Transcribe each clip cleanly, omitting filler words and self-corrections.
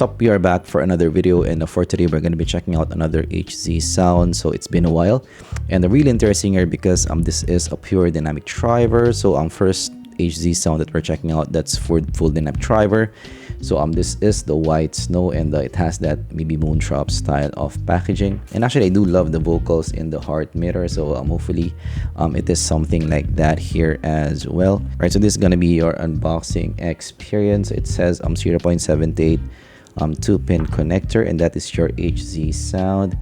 Sup, we are back for another video, and for today we're going to be checking out another HZSound. So it's been a while, and really interesting here because this is a pure dynamic driver. So first HZSound that we're checking out, that's for full dynamic driver. So this is the white snow, and it has that maybe moontrap style of packaging. And actually I do love the vocals in the heart meter, so hopefully it is something like that here as well. All right, so this is gonna be your unboxing experience. It says 0.78 2-pin connector, and that is your HZSound.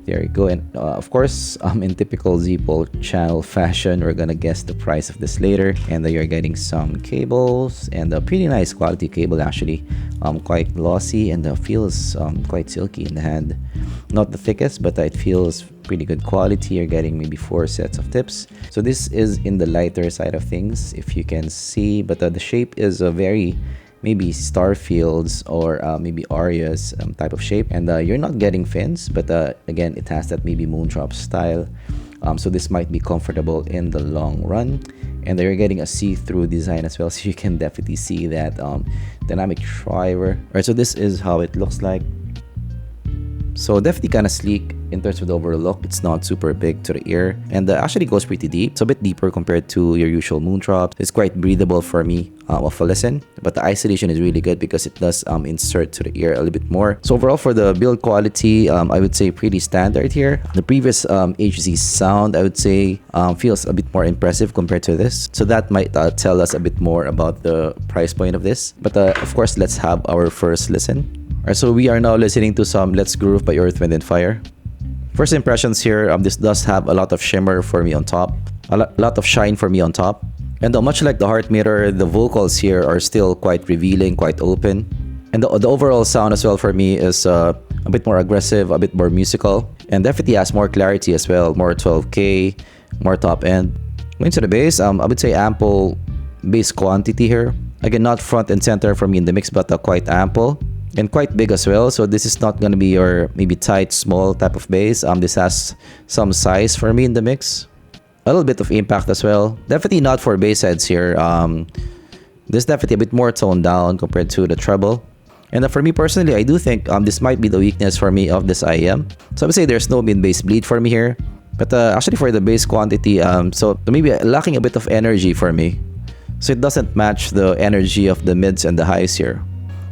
There you go. And of course, in typical zpolt channel fashion, we're gonna guess the price of this later. And you're getting some cables, and a pretty nice quality cable actually, quite glossy, and feels quite silky in the hand. Not the thickest, but it feels pretty good quality. You're getting maybe 4 sets of tips. So this is in the lighter side of things, if you can see, but the shape is a very maybe Starfields or maybe Arias type of shape, and you're not getting fins, but again, it has that maybe moontrap style, so this might be comfortable in the long run. And you're getting a see-through design as well, so you can definitely see that dynamic driver. All right, so this is how it looks like. So definitely kind of sleek in terms of the overall look. It's not super big to the ear, and actually goes pretty deep. It's a bit deeper compared to your usual moontrap. It's quite breathable for me of a listen, but the isolation is really good because it does insert to the ear a little bit more. So overall for the build quality, I would say pretty standard here. The previous HZSound, I would say, feels a bit more impressive compared to this. So that might tell us a bit more about the price point of this. But of course, let's have our first listen. Alright, so we are now listening to some Let's Groove by Earth, Wind & Fire. First impressions here, this does have a lot of shimmer for me on top, a lot of shine for me on top. And much like the heart meter, the vocals here are still quite revealing, quite open. And the overall sound as well for me is a bit more aggressive, a bit more musical, and definitely has more clarity as well, more 12K, more top end. Going to the bass, I would say ample bass quantity here. Again, not front and center for me in the mix, but quite ample. And quite big as well, so this is not going to be your maybe tight, small type of bass. This has some size for me in the mix. A little bit of impact as well. Definitely not for bass heads here. This is definitely a bit more toned down compared to the treble. And for me personally, I do think this might be the weakness for me of this IEM. So I would say there's no mid-bass bleed for me here. But actually for the bass quantity, so maybe lacking a bit of energy for me. So it doesn't match the energy of the mids and the highs here.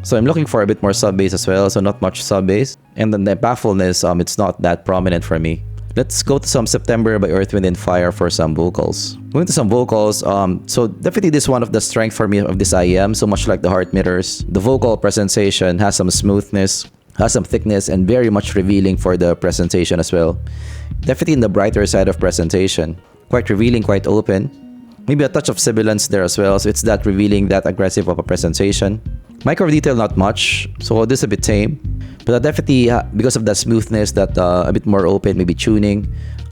So I'm looking for a bit more sub-bass as well, so not much sub-bass. And then the impactfulness, it's not that prominent for me. Let's go to some September by Earth, Wind & Fire for some vocals. Going to some vocals, so definitely this is one of the strengths for me of this IEM, so much like the heart meters. The vocal presentation has some smoothness, has some thickness, and very much revealing for the presentation as well. Definitely in the brighter side of presentation. Quite revealing, quite open. Maybe a touch of sibilance there as well, so it's that revealing, that aggressive of a presentation. Micro detail not much, so this is a bit tame, but definitely because of that smoothness, that a bit more open, maybe tuning,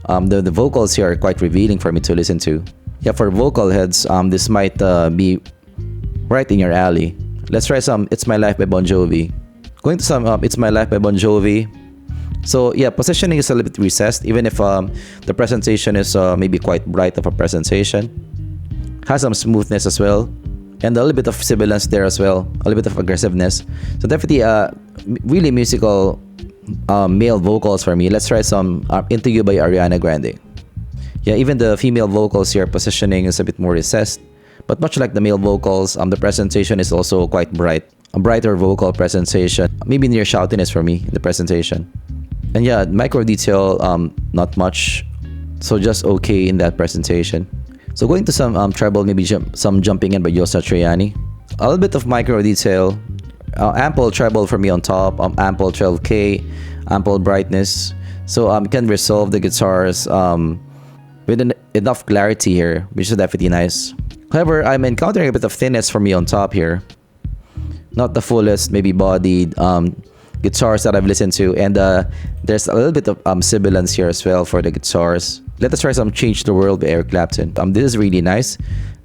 the vocals here are quite revealing for me to listen to. Yeah, for vocal heads, this might be right in your alley. Let's try some It's My Life by Bon Jovi. Going to some It's My Life by Bon Jovi. So yeah, positioning is a little bit recessed, even if the presentation is maybe quite bright of a presentation. Has some smoothness as well. And a little bit of sibilance there as well, a little bit of aggressiveness. So definitely really musical male vocals for me. Let's try some Into You by Ariana Grande. Yeah, even the female vocals here, positioning is a bit more recessed. But much like the male vocals, the presentation is also quite bright. A brighter vocal presentation, maybe near shoutiness for me in the presentation. And yeah, micro detail, not much. So just okay in that presentation. So going to some treble, maybe some Jumping In by Joe Satriani. A little bit of micro detail, ample treble for me on top, ample 12K, ample brightness. So you can resolve the guitars with enough clarity here, which is definitely nice. However, I'm encountering a bit of thinness for me on top here. Not the fullest, maybe bodied guitars that I've listened to, and there's a little bit of sibilance here as well for the guitars. Let us try some Change the World by Eric Clapton. This is really nice,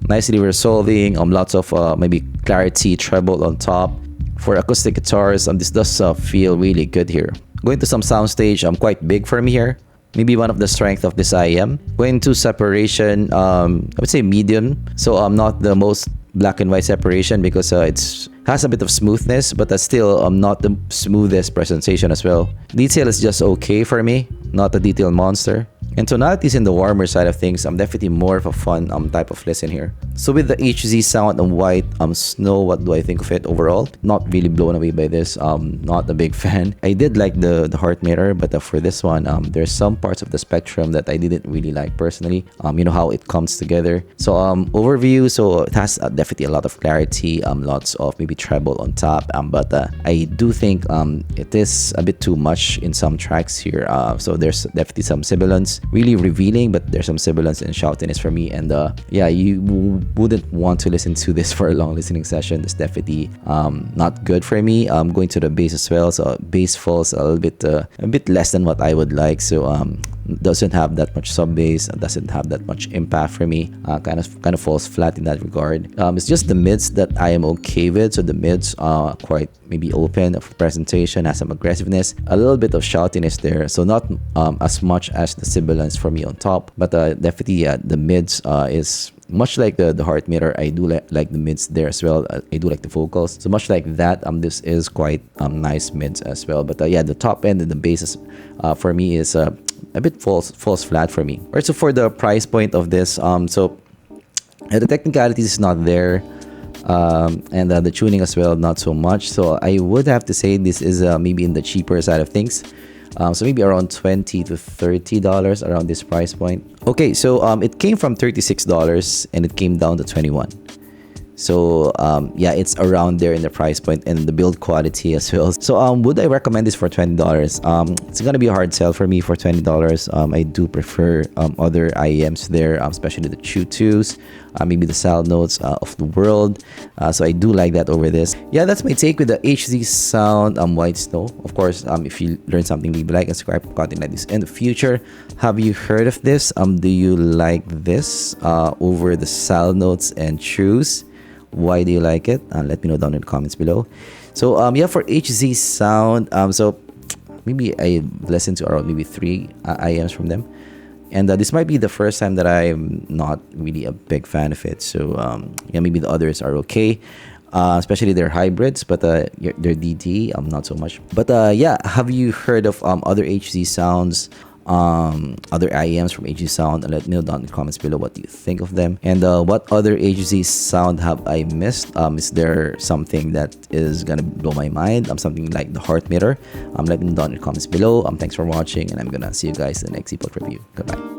nicely resolving. Lots of maybe clarity, treble on top. For acoustic guitars, this does feel really good here. Going to some soundstage, quite big for me here. Maybe one of the strength of this IEM. Going to separation, I would say medium. So not the most black and white separation because it's has a bit of smoothness, but that's still not the smoothest presentation as well. Detail is just okay for me, not a detail monster. And tonality is in the warmer side of things. I'm definitely more of a fun type of listen here. So with the HZSound on white snow, what do I think of it overall? Not really blown away by this. Not a big fan. I did like the heart mirror, but for this one, there's some parts of the spectrum that I didn't really like personally. You know how it comes together. So overview, so it has definitely a lot of clarity, lots of maybe treble on top, but I do think it is a bit too much in some tracks here. So there's definitely some sibilance, really revealing, but there's some sibilance and shoutiness for me. And yeah, you wouldn't want to listen to this for a long listening session. It's definitely not good for me. Going to the bass as well, so bass falls a bit less than what I would like. So doesn't have that much sub bass, doesn't have that much impact for me. Kind of falls flat in that regard. It's just the mids that I am okay with. So the mids are quite maybe open of presentation, has some aggressiveness, a little bit of shoutiness there. So not as much as the sibilance for me on top, but definitely the mids is much like the heart mirror. I do like the mids there as well. I do like the vocals. So much like that, this is quite nice mids as well. But yeah, the top end and the bass for me is a bit falls flat for me. Alright, so for the price point of this, so the technicalities is not there. And the tuning as well, not so much. So I would have to say this is maybe in the cheaper side of things. So maybe around $20 to $30 around this price point. Okay, so it came from $36 and it came down to $21. So yeah, it's around there in the price point and the build quality as well. So would I recommend this for $20? It's gonna be a hard sell for me for $20. I do prefer other IEMs there, especially the Q2s, maybe the Sound Notes of the world. So I do like that over this. Yeah, that's my take with the HZSound White Snow. Of course, if you learned something, leave a like and subscribe for content like this in the future. Have you heard of this? Do you like this over the Sound Notes and Trues? Why do you like it? Let me know down in the comments below. So yeah, for HZSound, so maybe I listened to around maybe 3 IMs from them, and this might be the first time that I'm not really a big fan of it. So yeah, maybe the others are okay, especially their hybrids, but their DT not so much. But yeah, have you heard of other HZSounds, other IEMs from HZSound? And let me know down in the comments below what do you think of them, and what other HZSound have I missed. Is there something that is gonna blow my mind, something like the heart mirror? Let me know down in the comments below. Thanks for watching, and I'm gonna see you guys in the next zpolt review. Goodbye.